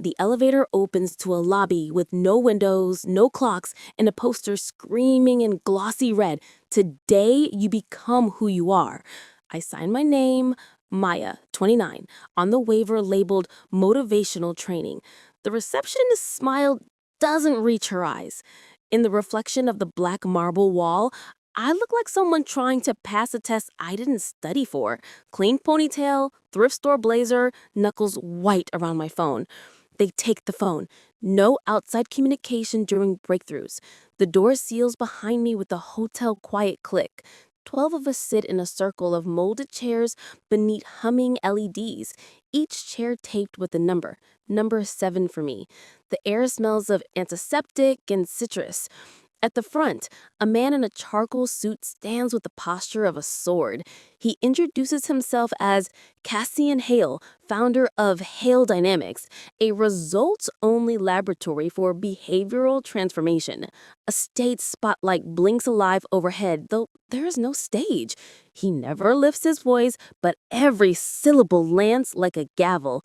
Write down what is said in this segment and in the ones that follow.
The elevator opens to a lobby with no windows, no clocks, and a poster screaming in glossy red, "Today you become who you are." I sign my name, Maya, 29, on the waiver labeled motivational training. The receptionist's smile doesn't reach her eyes. In the reflection of the black marble wall, I look like someone trying to pass a test I didn't study for. Clean ponytail, thrift store blazer, knuckles white around my phone. They take the phone. No outside communication during breakthroughs. The door seals behind me with a hotel quiet click. 12 of us sit in a circle of molded chairs beneath humming LEDs, each chair taped with a number. Number 7 for me. The air smells of antiseptic and citrus. At the front, a man in a charcoal suit stands with the posture of a sword. He introduces himself as Cassian Hale, founder of Hale Dynamics, a results-only laboratory for behavioral transformation. A stage spotlight blinks alive overhead, though there is no stage. He never lifts his voice, but every syllable lands like a gavel.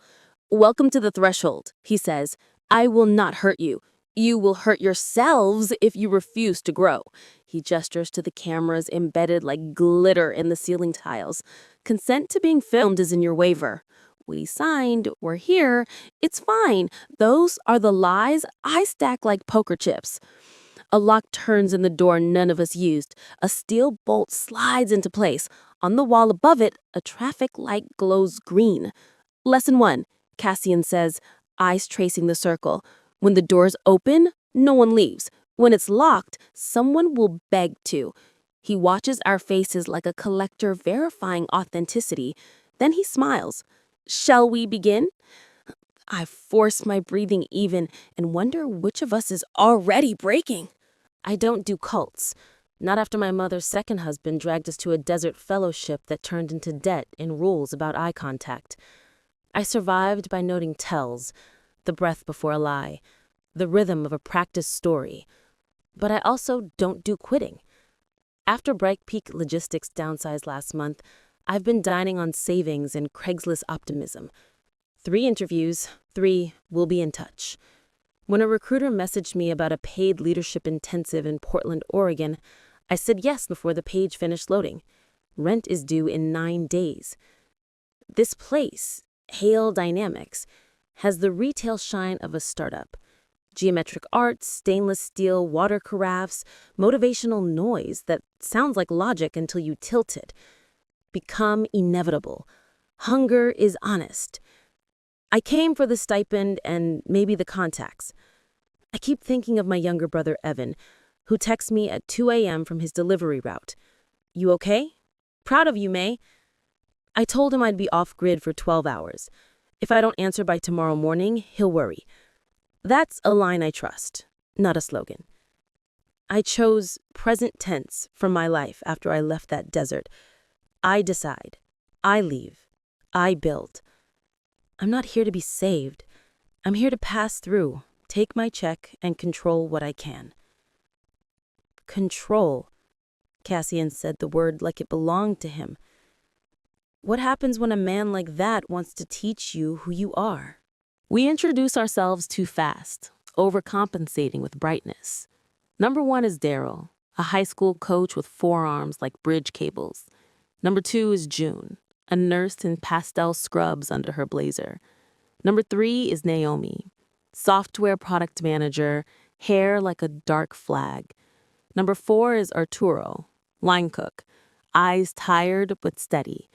"Welcome to the threshold," he says. "I will not hurt you. You will hurt yourselves if you refuse to grow." He gestures to the cameras embedded like glitter in the ceiling tiles. "Consent to being filmed is in your waiver." "We signed, we're here, it's fine." Those are the lies I stack like poker chips. A lock turns in the door none of us used. A steel bolt slides into place. On the wall above it, a traffic light glows green. "Lesson 1, Cassian says, eyes tracing the circle. "When the doors open, no one leaves. When it's locked, someone will beg to." He watches our faces like a collector verifying authenticity. Then he smiles. "Shall we begin?" I force my breathing even and wonder which of us is already breaking. I don't do cults. Not after my mother's second husband dragged us to a desert fellowship that turned into debt and rules about eye contact. I survived by noting tells, the breath before a lie, the rhythm of a practiced story. But I also don't do quitting. After Bright Peak Logistics downsized last month, I've been dining on savings and Craigslist optimism. 3 interviews, 3 will be in touch. When a recruiter messaged me about a paid leadership intensive in Portland, Oregon, I said yes before the page finished loading. Rent is due in 9 days. This place, Hale Dynamics, has the retail shine of a startup. Geometric arts, stainless steel, water carafes, motivational noise that sounds like logic until you tilt it. Become inevitable. Hunger is honest. I came for the stipend and maybe the contacts. I keep thinking of my younger brother, Evan, who texts me at 2 a.m. from his delivery route. "You okay?" "Proud of you, May." I told him I'd be off-grid for 12 hours. If I don't answer by tomorrow morning, he'll worry. That's a line I trust, not a slogan. I chose present tense from my life after I left that desert. I decide. I leave. I build. I'm not here to be saved. I'm here to pass through, take my check, and control what I can. Control. Cassian said the word like it belonged to him. What happens when a man like that wants to teach you who you are? We introduce ourselves too fast, overcompensating with brightness. Number 1 is Daryl, a high school coach with forearms like bridge cables. Number 2 is June, a nurse in pastel scrubs under her blazer. Number 3 is Naomi, software product manager, hair like a dark flag. Number 4 is Arturo, line cook, eyes tired but steady.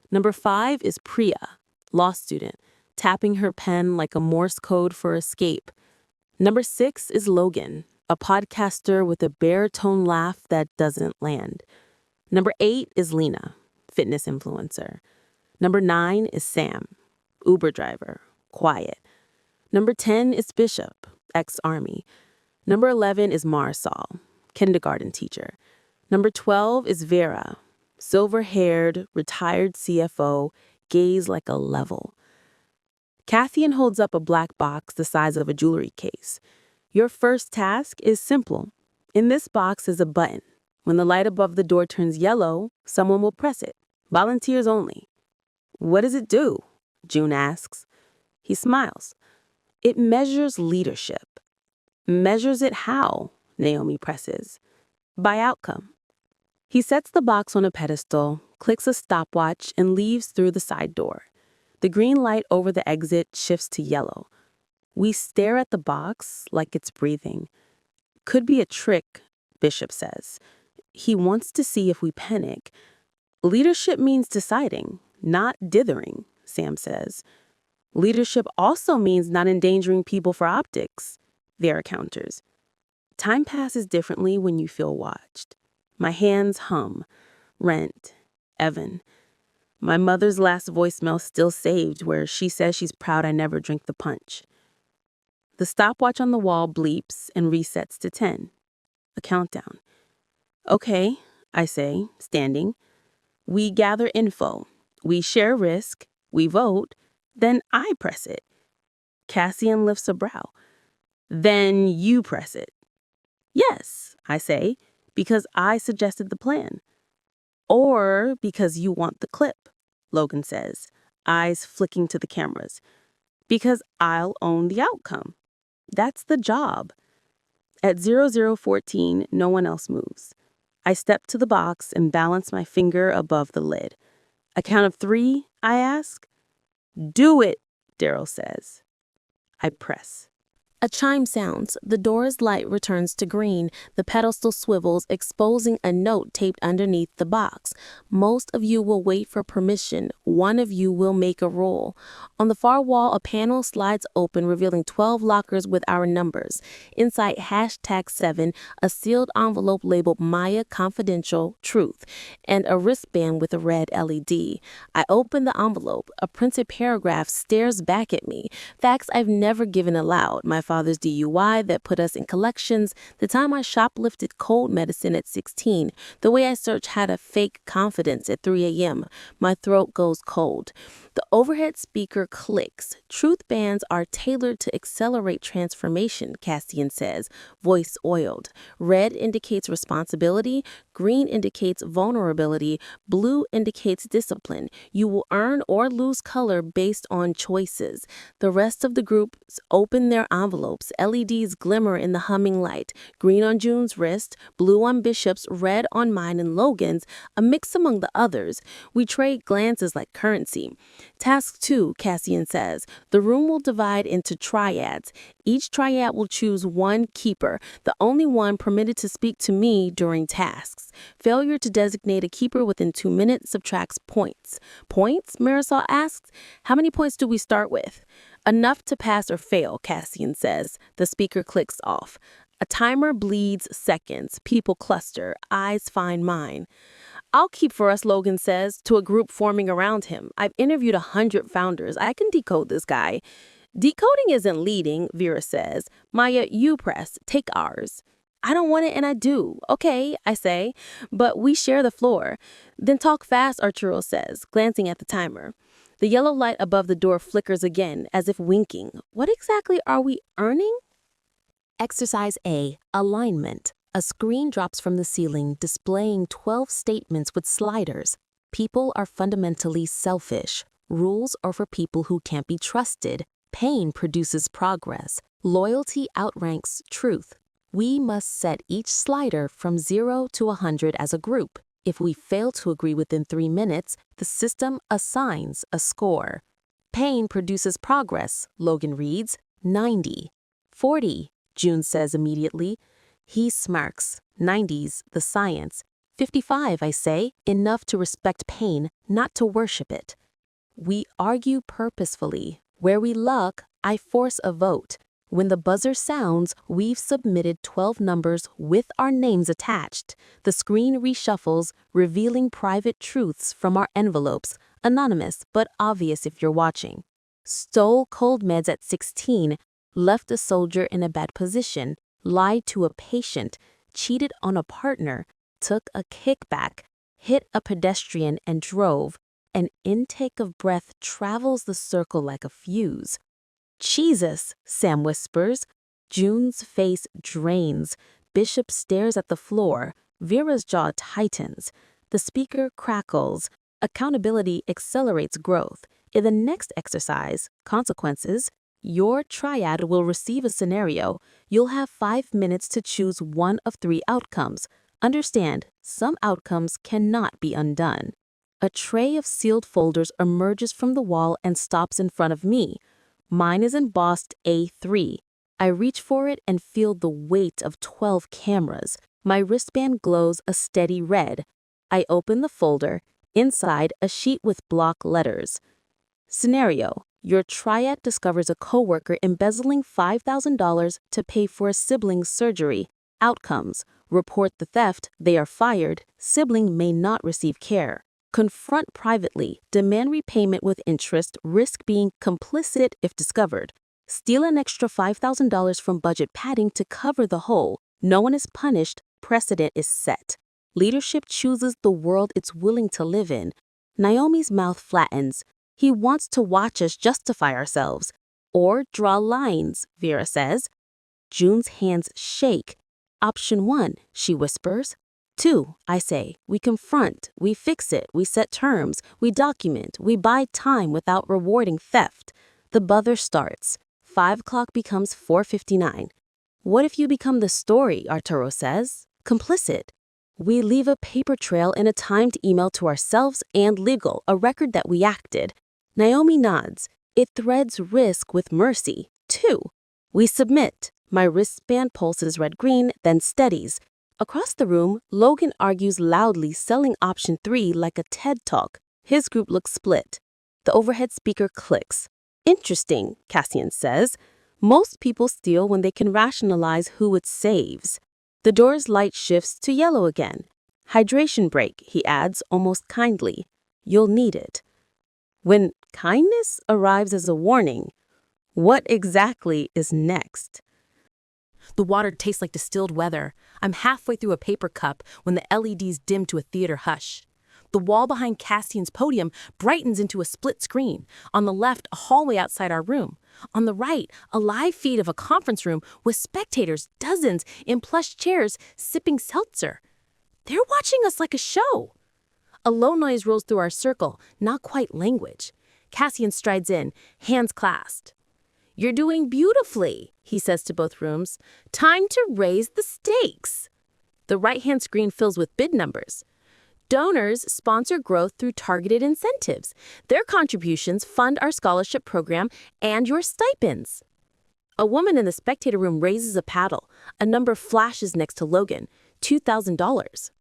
Number 5 is Priya, law student, tapping her pen like a Morse code for escape. Number 6 is Logan, a podcaster with a baritone laugh that doesn't land. Number 8 is Lena, fitness influencer. Number 9 is Sam, Uber driver, quiet. Number 10 is Bishop, ex-army. Number 11 is Marsal, kindergarten teacher. Number 12 is Vera, silver-haired, retired CFO, gaze like a level. Cassian holds up a black box the size of a jewelry case. Your first task is simple. In this box is a button. When the light above the door turns yellow, someone will press it. Volunteers only. "What does it do?" June asks. He smiles. It measures leadership. Measures it how? Naomi presses. By outcome. He sets the box on a pedestal, clicks a stopwatch, and leaves through the side door. The green light over the exit shifts to yellow. We stare at the box like it's breathing. Could be a trick, Bishop says. He wants to see if we panic. Leadership means deciding, not dithering, Sam says. Leadership also means not endangering people for optics, Vera counters. Time passes differently when you feel watched. My hands hum. Rent. Evan. My mother's last voicemail still saved where she says she's proud I never drink the punch. The stopwatch on the wall bleeps and resets to 10. A countdown. Okay, I say, standing. We gather info. We share risk. We vote. Then I press it. Cassian lifts a brow. Then you press it. Yes, I say, because I suggested the plan. Or because you want the clip, Logan says, eyes flicking to the cameras. Because I'll own the outcome. That's the job. At 0014, no one else moves. I step to the box and balance my finger above the lid. A count of 3, I ask. Do it, Daryl says. I press. A chime sounds. The door's light returns to green. The pedestal swivels, exposing a note taped underneath the box. Most of you will wait for permission. One of you will make a roll. On the far wall, a panel slides open, revealing 12 lockers with our numbers. Inside #7, a sealed envelope labeled Maya Confidential Truth, and a wristband with a red LED. I open the envelope. A printed paragraph stares back at me. Facts I've never given aloud. My father's DUI that put us in collections, the time I shoplifted cold medicine at 16, the way I searched how to fake confidence at 3 a.m. My throat goes cold. The overhead speaker clicks. Truth bands are tailored to accelerate transformation, Cassian says, voice oiled. Red indicates responsibility, green indicates vulnerability, blue indicates discipline. You will earn or lose color based on choices. The rest of the group open their envelopes. LEDs glimmer in the humming light. Green on June's wrist, blue on Bishop's, red on mine and Logan's, a mix among the others. We trade glances like currency. Task 2, Cassian says. The room will divide into triads. Each triad will choose one keeper, the only one permitted to speak to me during tasks. Failure to designate a keeper within 2 minutes subtracts points. Points? Marisol asks. How many points do we start with? Enough to pass or fail, Cassian says. The speaker clicks off. A timer bleeds seconds. People cluster. Eyes find mine. I'll keep for us, Logan says, to a group forming around him. I've interviewed 100 founders. I can decode this guy. Decoding isn't leading, Vera says. Maya, you press. Take ours. I don't want it and I do. Okay, I say, but we share the floor. Then talk fast, Arturo says, glancing at the timer. The yellow light above the door flickers again, as if winking. What exactly are we earning? Exercise A, alignment. A screen drops from the ceiling, displaying 12 statements with sliders. People are fundamentally selfish. Rules are for people who can't be trusted. Pain produces progress. Loyalty outranks truth. We must set each slider from 0 to 100 as a group. If we fail to agree within 3 minutes, the system assigns a score. Pain produces progress, Logan reads, 90. 40, June says immediately. He smirks. 90's the science. 55, I say, enough to respect pain, not to worship it. We argue purposefully. Where we luck, I force a vote. When the buzzer sounds, we've submitted 12 numbers with our names attached. The screen reshuffles, revealing private truths from our envelopes, anonymous but obvious if you're watching. Stole cold meds at 16, left a soldier in a bad position, lied to a patient, cheated on a partner, took a kickback, hit a pedestrian and drove. An intake of breath travels the circle like a fuse. Jesus, Sam whispers. June's face drains. Bishop stares at the floor. Vera's jaw tightens. The speaker crackles. Accountability accelerates growth. In the next exercise, consequences, Your triad will receive a scenario. You'll have 5 minutes to choose one of 3 outcomes. Understand, some outcomes cannot be undone. A tray of sealed folders emerges from the wall and stops in front of me. Mine is embossed A3. I reach for it and feel the weight of 12 cameras. My wristband glows a steady red. I open the folder. Inside, a sheet with block letters. Scenario: your triad discovers a coworker embezzling $5,000 to pay for a sibling's surgery. Outcomes: report the theft, they are fired, sibling may not receive care. Confront privately, demand repayment with interest, risk being complicit if discovered. Steal an extra $5,000 from budget padding to cover the hole. No one is punished, precedent is set. Leadership chooses the world it's willing to live in. Naomi's mouth flattens. He wants to watch us justify ourselves. Or draw lines, Vera says. June's hands shake. Option 1, she whispers. 2, I say. We confront, we fix it, we set terms, we document, we buy time without rewarding theft. The buzzer starts. 5 o'clock becomes 4:59. What if you become the story, Arturo says? Complicit. We leave a paper trail in a timed email to ourselves and legal, a record that we acted. Naomi nods. It threads risk with mercy. 2. We submit. My wristband pulses red-green, then steadies. Across the room, Logan argues loudly, selling option 3 like a TED Talk. His group looks split. The overhead speaker clicks. Interesting, Cassian says. Most people steal when they can rationalize who it saves. The door's light shifts to yellow again. Hydration break, he adds almost kindly. You'll need it. When kindness arrives as a warning, what exactly is next? The water tastes like distilled weather. I'm halfway through a paper cup when the LEDs dim to a theater hush. The wall behind Cassian's podium brightens into a split screen. On the left, a hallway outside our room. On the right, a live feed of a conference room with spectators, dozens, in plush chairs, sipping seltzer. They're watching us like a show. A low noise rolls through our circle, not quite language. Cassian strides in, hands clasped. You're doing beautifully, he says to both rooms. Time to raise the stakes. The right-hand screen fills with bid numbers. Donors sponsor growth through targeted incentives. Their contributions fund our scholarship program and your stipends. A woman in the spectator room raises a paddle. A number flashes next to Logan. $2,000.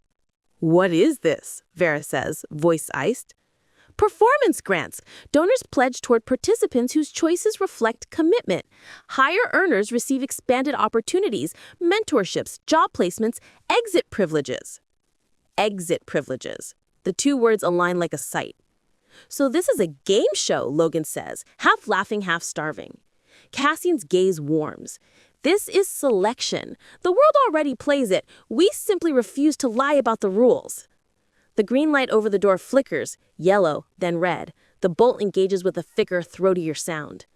What is this? Vera says, voice iced. Performance grants. Donors pledge toward participants whose choices reflect commitment. Higher earners receive expanded opportunities, mentorships, job placements, exit privileges. Exit privileges. The 2 words align like a sight. So this is a game show, Logan says, half laughing, half starving. Cassian's gaze warms. This is selection. The world already plays it. We simply refuse to lie about the rules. The green light over the door flickers, yellow, then red. The bolt engages with a thicker, throatier sound.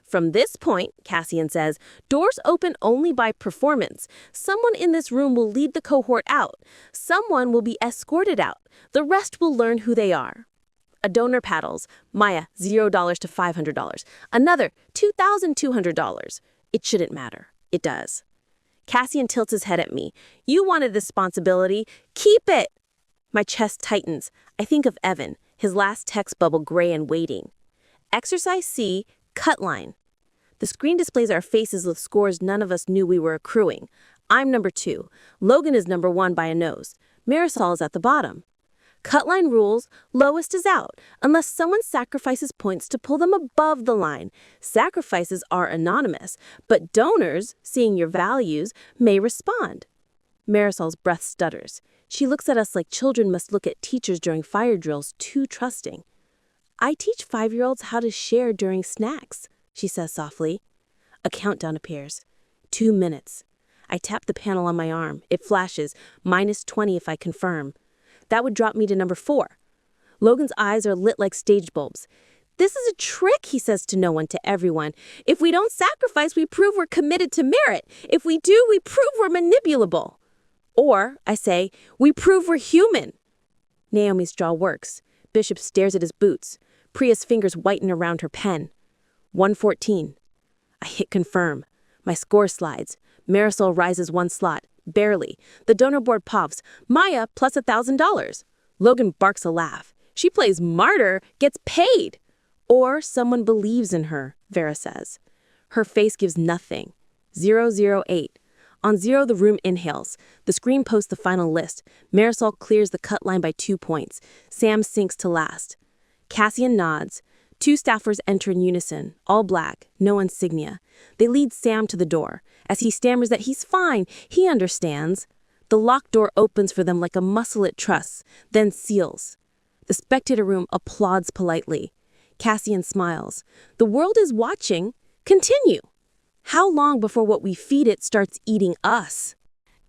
From this point, Cassian says, doors open only by performance. Someone in this room will lead the cohort out. Someone will be escorted out. The rest will learn who they are. A donor paddles. Maya, $0 to $500. Another, $2,200. It shouldn't matter. It does. Cassian tilts his head at me. You wanted this responsibility. Keep it. My chest tightens. I think of Evan, his last text bubble gray and waiting. Exercise C, cut line. The screen displays our faces with scores none of us knew we were accruing. I'm number 2. Logan is number 1 by a nose. Marisol is at the bottom. Cut line rules, lowest is out, unless someone sacrifices points to pull them above the line. Sacrifices are anonymous, but donors, seeing your values, may respond. Marisol's breath stutters. She looks at us like children must look at teachers during fire drills, too trusting. I teach 5-year-olds how to share during snacks, she says softly. A countdown appears. 2 minutes. I tap the panel on my arm. It flashes, -20 if I confirm. That would drop me to number 4. Logan's eyes are lit like stage bulbs. This is a trick, he says to no one, to everyone. If we don't sacrifice, we prove we're committed to merit. If we do, we prove we're manipulable. Or, I say, we prove we're human. Naomi's jaw works. Bishop stares at his boots. Priya's fingers whiten around her pen. 114. I hit confirm. My score slides. Marisol rises one slot. Barely. The donor board pops. Maya plus $1,000. Logan barks a laugh. She plays martyr, gets paid. Or someone believes in her, Vera says. Her face gives nothing. 008. On 0, the room inhales. The screen posts the final list. Marisol clears the cut line by 2 points. Sam sinks to last. Cassian nods. 2 staffers enter in unison, all black, no insignia. They lead Sam to the door. As he stammers that he's fine, he understands. The locked door opens for them like a muscle it trusts, then seals. The spectator room applauds politely. Cassian smiles. The world is watching. Continue. How long before what we feed it starts eating us?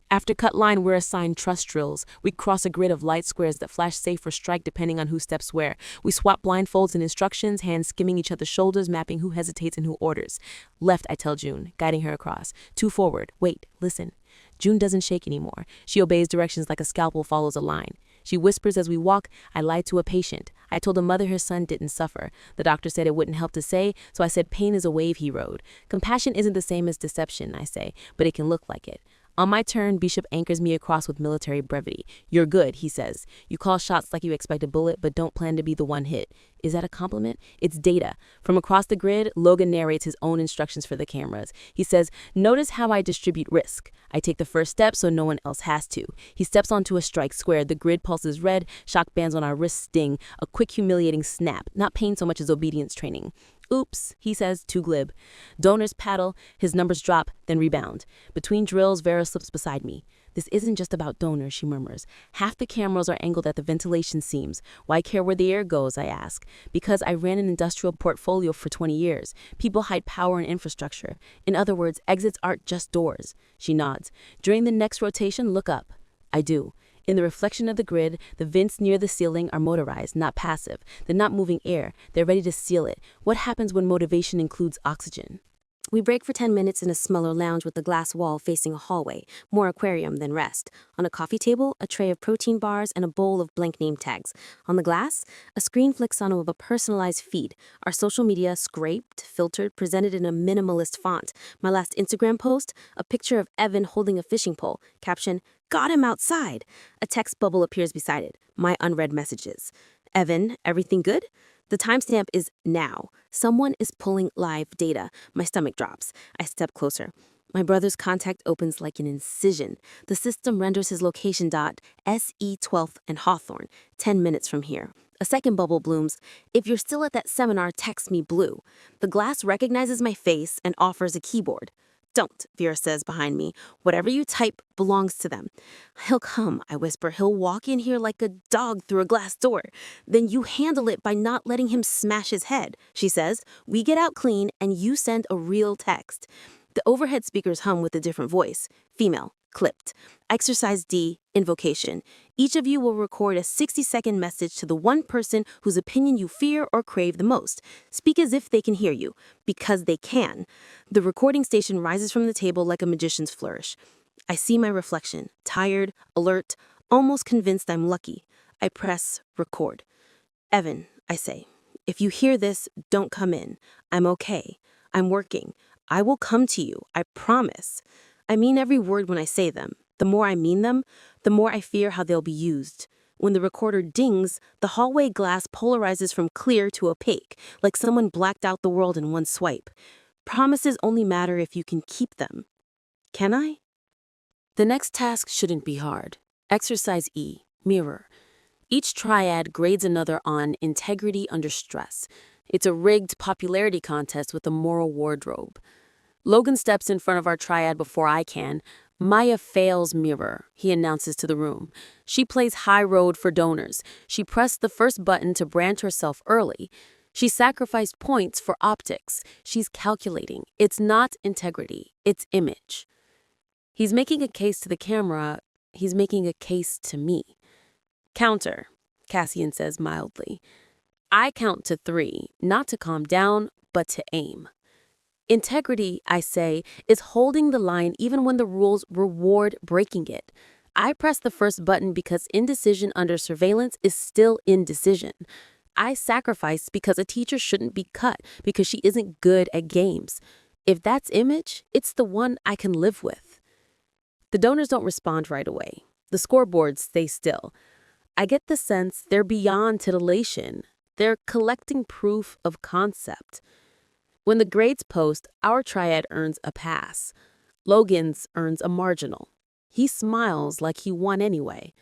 After cut line, we're assigned trust drills. We cross a grid of light squares that flash safe or strike depending on who steps where. We swap blindfolds and instructions, hands skimming each other's shoulders, mapping who hesitates and who orders. Left, I tell June, guiding her across. 2 forward. Wait, listen. June doesn't shake anymore. She obeys directions like a scalpel follows a line. She whispers as we walk, I lied to a patient. I told a mother her son didn't suffer. The doctor said it wouldn't help to say, so I said pain is a wave he rode. Compassion isn't the same as deception, I say, but it can look like it. On my turn, Bishop anchors me across with military brevity. You're good, he says. You call shots like you expect a bullet, but don't plan to be the one hit. Is that a compliment? It's data. From across the grid, Logan narrates his own instructions for the cameras. He says, notice how I distribute risk. I take the first step so no one else has to. He steps onto a strike square. The grid pulses red, shock bands on our wrists sting. A quick humiliating snap, not pain so much as obedience training. Oops, he says, too glib. Donors paddle, his numbers drop, then rebound. Between drills, Vera slips beside me. This isn't just about donors, she murmurs. Half the cameras are angled at the ventilation seams. Why care where the air goes, I ask. Because I ran an industrial portfolio for 20 years. People hide power and infrastructure. In other words, exits aren't just doors. She nods. During the next rotation, look up. I do. In the reflection of the grid, the vents near the ceiling are motorized, not passive. They're not moving air. They're ready to seal it. What happens when motivation includes oxygen? We break for 10 minutes in a smaller lounge with a glass wall facing a hallway, more aquarium than rest. On a coffee table, a tray of protein bars and a bowl of blank name tags. On the glass, a screen flicks on with a personalized feed. Our social media scraped, filtered, presented in a minimalist font. My last Instagram post, a picture of Evan holding a fishing pole. Caption, got him outside. A text bubble appears beside it. My unread messages. Evan, everything good? The timestamp is now. Someone is pulling live data. My stomach drops. I step closer. My brother's contact opens like an incision. The system renders his location dot SE 12th and Hawthorne, 10 minutes from here. A second bubble blooms. If you're still at that seminar, text me blue. The glass recognizes my face and offers a keyboard. Don't, Vera says behind me. Whatever you type belongs to them. He'll come, I whisper. He'll walk in here like a dog through a glass door. Then you handle it by not letting him smash his head, she says. We get out clean and you send a real text. The overhead speakers hum with a different voice. Female, clipped. Exercise D, invocation. Each of you will record a 60-second message to the one person whose opinion you fear or crave the most. Speak as if they can hear you, because they can. The recording station rises from the table like a magician's flourish. I see my reflection, tired, alert, almost convinced I'm lucky. I press record. Evan, I say, if you hear this, don't come in. I'm okay. I'm working. I will come to you, I promise. I mean every word when I say them. The more I mean them, the more I fear how they'll be used. When the recorder dings, the hallway glass polarizes from clear to opaque, like someone blacked out the world in one swipe. Promises only matter if you can keep them. Can I? The next task shouldn't be hard. Exercise E, mirror. Each triad grades another on integrity under stress. It's a rigged popularity contest with a moral wardrobe. Logan steps in front of our triad before I can. Maya fails mirror, he announces to the room. She plays high road for donors. She pressed the first button to brand herself early. She sacrificed points for optics. She's calculating. It's not integrity, it's image. He's making a case to the camera. He's making a case to me. Counter, Cassian says mildly. I count to 3, not to calm down, but to aim. Integrity, I say, is holding the line even when the rules reward breaking it. I press the first button because indecision under surveillance is still indecision. I sacrifice because a teacher shouldn't be cut because she isn't good at games. If that's image, it's the one I can live with. The donors don't respond right away. The scoreboards stay still. I get the sense they're beyond titillation. They're collecting proof of concept. When the grades post, our triad earns a pass. Logan's earns a marginal. He smiles like he won anyway.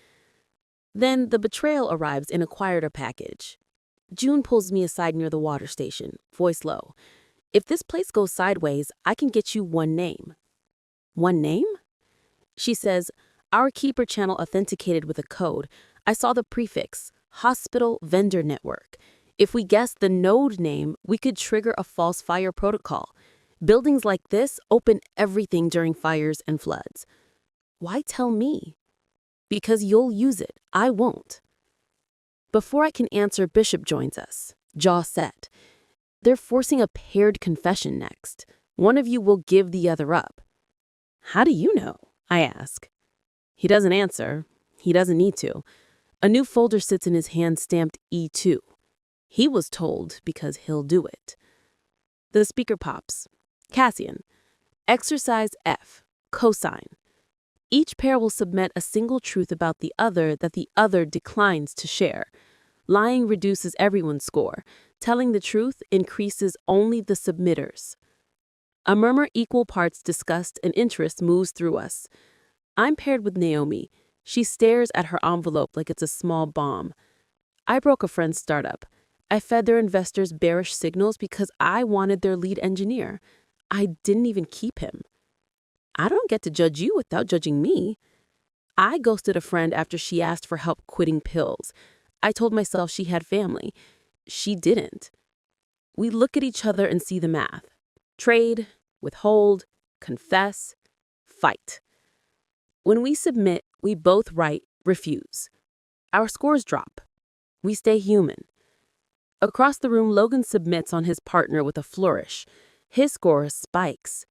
Then the betrayal arrives in a quieter package. June pulls me aside near the water station, voice low. If this place goes sideways, I can get you one name. One name? She says, our keeper channel authenticated with a code. I saw the prefix, Hospital Vendor Network. If we guessed the node name, we could trigger a false fire protocol. Buildings like this open everything during fires and floods. Why tell me? Because you'll use it. I won't. Before I can answer, Bishop joins us, jaw set. They're forcing a paired confession next. One of you will give the other up. How do you know? I ask. He doesn't answer. He doesn't need to. A new folder sits in his hand stamped E2. He was told because he'll do it. The speaker pops. Cassian. Exercise F. Cosine. Each pair will submit a single truth about the other that the other declines to share. Lying reduces everyone's score. Telling the truth increases only the submitters. A murmur equal parts disgust and interest moves through us. I'm paired with Naomi. She stares at her envelope like it's a small bomb. I broke a friend's startup. I fed their investors bearish signals because I wanted their lead engineer. I didn't even keep him. I don't get to judge you without judging me. I ghosted a friend after she asked for help quitting pills. I told myself she had family. She didn't. We look at each other and see the math. Trade, withhold, confess, fight. When we submit, we both write, refuse. Our scores drop. We stay human. Across the room, Logan submits on his partner with a flourish. His score spikes.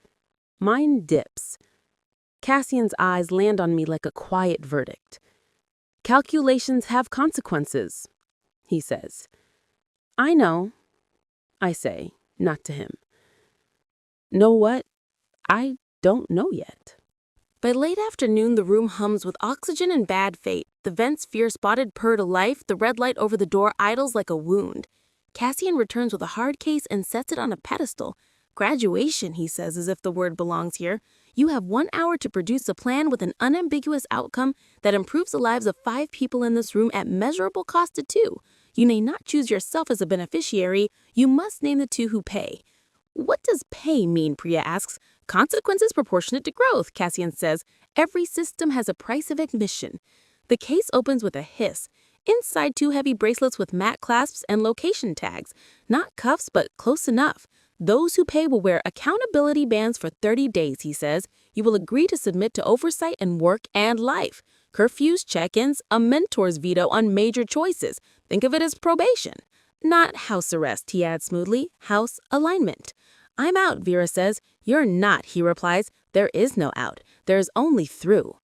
Mine dips. Cassian's eyes land on me like a quiet verdict. Calculations have consequences, he says. I know, I say, not to him. Know what? I don't know yet. By late afternoon, the room hums with oxygen and bad fate. The vents fear-spotted purr to life. The red light over the door idles like a wound. Cassian returns with a hard case and sets it on a pedestal. Graduation, he says, as if the word belongs here. You have 1 hour to produce a plan with an unambiguous outcome that improves the lives of 5 people in this room at measurable cost to 2. You may not choose yourself as a beneficiary. You must name the 2 who pay. What does pay mean, Priya asks. Consequences proportionate to growth, Cassian says. Every system has a price of admission. The case opens with a hiss. Inside 2 heavy bracelets with matte clasps and location tags. Not cuffs, but close enough. Those who pay will wear accountability bands for 30 days, he says. You will agree to submit to oversight in work and life. Curfews, check-ins, a mentor's veto on major choices. Think of it as probation. Not house arrest, he adds smoothly. House alignment. I'm out, Vera says. You're not, he replies. There is no out. There is only through.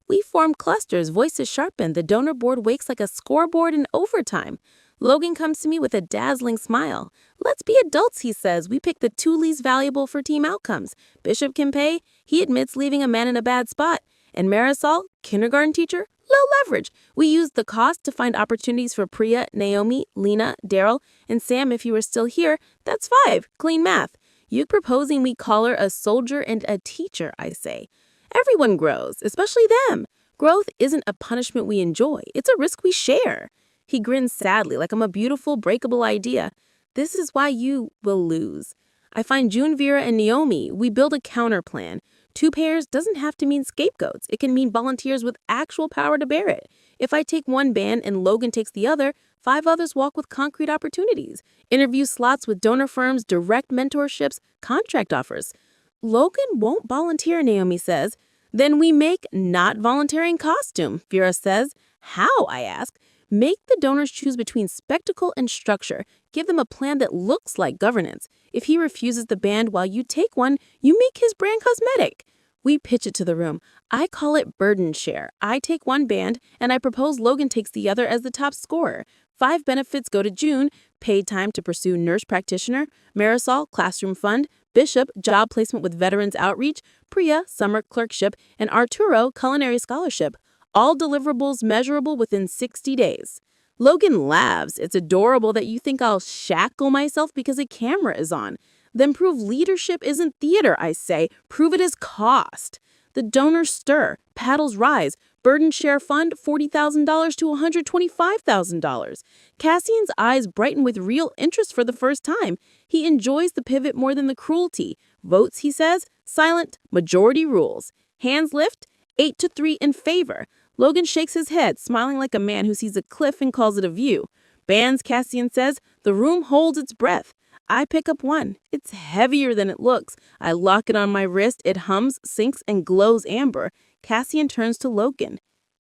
We form clusters, voices sharpen. The donor board wakes like a scoreboard in overtime. Logan comes to me with a dazzling smile. Let's be adults, he says. We pick the 2 least valuable for team outcomes. Bishop can pay. He admits leaving a man in a bad spot. And Marisol, kindergarten teacher, low leverage. We use the cost to find opportunities for Priya, Naomi, Lena, Daryl, and Sam if you were still here. That's 5. Clean math. You proposing we call her a soldier and a teacher, I say. Everyone grows, especially them. Growth isn't a punishment we enjoy. It's a risk we share. He grins sadly like I'm a beautiful, breakable idea. This is why you will lose. I find June, Vera, and Naomi. We build a counter plan. 2 pairs doesn't have to mean scapegoats. It can mean volunteers with actual power to bear it. If I take one band and Logan takes the other, 5 others walk with concrete opportunities. Interview slots with donor firms, direct mentorships, contract offers. Logan won't volunteer, Naomi says. Then we make not volunteering costume, Vera says. How, I ask. Make the donors choose between spectacle and structure. Give them a plan that looks like governance. If he refuses the band while you take one, you make his brand cosmetic. We pitch it to the room. I call it burden share. I take one band, and I propose Logan takes the other as the top scorer. 5 benefits go to June: paid time to pursue nurse practitioner, Marisol, classroom fund, Bishop, job placement with Veterans Outreach, Priya, summer clerkship, and Arturo, culinary scholarship. All deliverables measurable within 60 days. Logan laughs. It's adorable that you think I'll shackle myself because a camera is on. Then prove leadership isn't theater, I say. Prove it is cost. The donors stir, paddles rise, burden share fund $40,000 to $125,000. Cassian's eyes brighten with real interest for the first time. He enjoys the pivot more than the cruelty. Votes, he says, silent, majority rules. Hands lift, 8-3 in favor. Logan shakes his head, smiling like a man who sees a cliff and calls it a view. Bands, Cassian says, the room holds its breath. I pick up one. It's heavier than it looks. I lock it on my wrist. It hums, sinks, and glows amber. Cassian turns to Logan.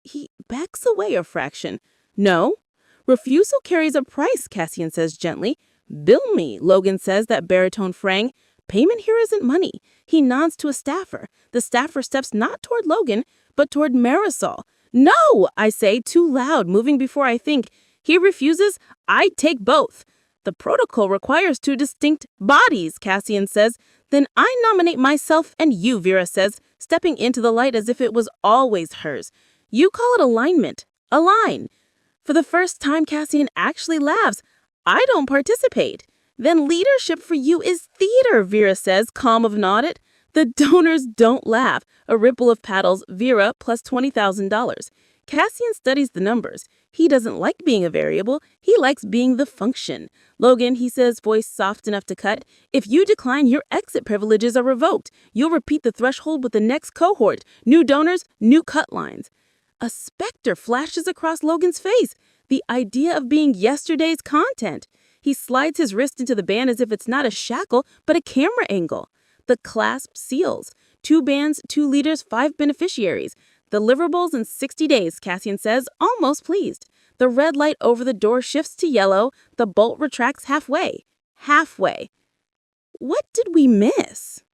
He backs away a fraction. No. Refusal carries a price, Cassian says gently. Bill me, Logan says, that baritone frang. Payment here isn't money. He nods to a staffer. The staffer steps not toward Logan, but toward Marisol. No, I say, too loud, moving before I think. He refuses. I take both. The protocol requires two distinct bodies, Cassian says. Then I nominate myself and you, Vera says, stepping into the light as if it was always hers. You call it alignment. Align. For the first time, Cassian actually laughs. I don't participate. Then leadership for you is theater, Vera says, calm of an audit. The donors don't laugh. A ripple of paddles, Vera plus $20,000. Cassian studies the numbers. He doesn't like being a variable. He likes being the function. Logan, he says, voice soft enough to cut, if you decline, your exit privileges are revoked. You'll repeat the threshold with the next cohort. New donors, new cut lines. A specter flashes across Logan's face. The idea of being yesterday's content. He slides his wrist into the band as if it's not a shackle, but a camera angle. The clasp seals. 2 bands, 2 leaders, 5 beneficiaries. Deliverables in 60 days, Cassian says, almost pleased. The red light over the door shifts to yellow. The bolt retracts halfway. Halfway. What did we miss?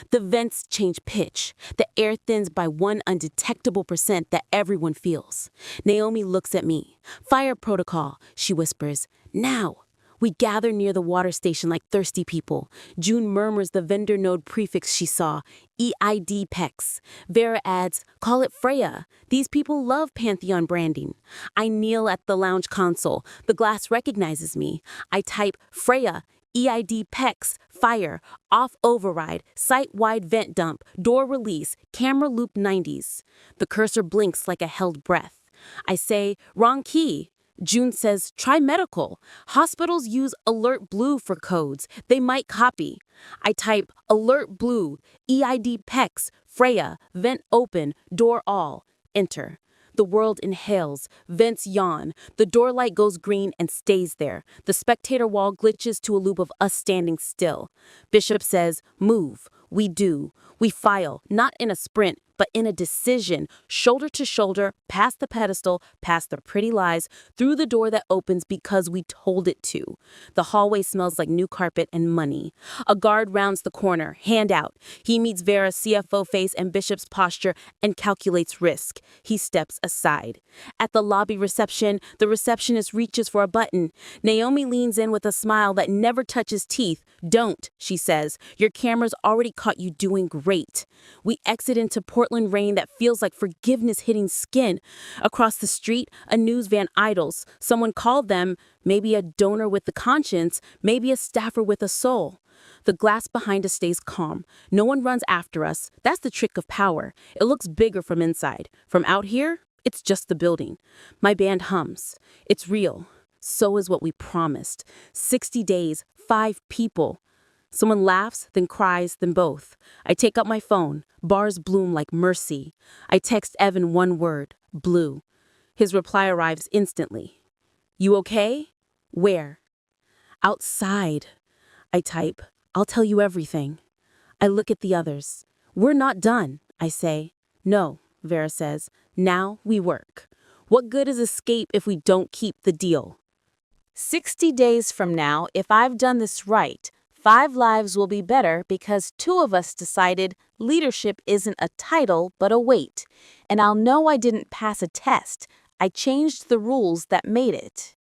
The vents change pitch. The air thins by one undetectable percent that everyone feels. Naomi looks at me. Fire protocol, she whispers. Now. We gather near the water station like thirsty people. June murmurs the vendor node prefix she saw, EID PEX. Vera adds, call it Freya. These people love Pantheon branding. I kneel at the lounge console. The glass recognizes me. I type Freya, EID PEX, fire, off override, site-wide vent dump, door release, camera loop 90s. The cursor blinks like a held breath. I say, wrong key. June says, try medical. Hospitals use alert blue for codes. They might copy. I type alert blue, EID PEX, Freya, vent open, door all. Enter. The world inhales, vents yawn. The door light goes green and stays there. The spectator wall glitches to a loop of us standing still. Bishop says, move. We do. We file, not in a sprint, but in a decision, shoulder to shoulder, past the pedestal, past the pretty lies, through the door that opens because we told it to. The hallway smells like new carpet and money. A guard rounds the corner, hand out. He meets Vera's CFO face and Bishop's posture and calculates risk. He steps aside. At the lobby reception, the receptionist reaches for a button. Naomi leans in with a smile that never touches teeth. Don't, she says. Your camera's already caught you doing great. We exit into Portland rain that feels like forgiveness hitting skin. Across the street, a news van idles. Someone called them, maybe a donor with the conscience, maybe a staffer with a soul. The glass behind us stays calm. No one runs after us. That's the trick of power. It looks bigger from inside. From out here, it's just the building. My band hums. It's real. So is what we promised. 60 days, 5 people. Someone laughs, then cries, then both. I take out my phone. Bars bloom like mercy. I text Evan one word, blue. His reply arrives instantly. You okay? Where? Outside. I type, I'll tell you everything. I look at the others. We're not done, I say. No, Vera says. Now we work. What good is escape if we don't keep the deal? 60 days from now, if I've done this right, 5 lives will be better because 2 of us decided leadership isn't a title but a weight. And I'll know I didn't pass a test. I changed the rules that made it.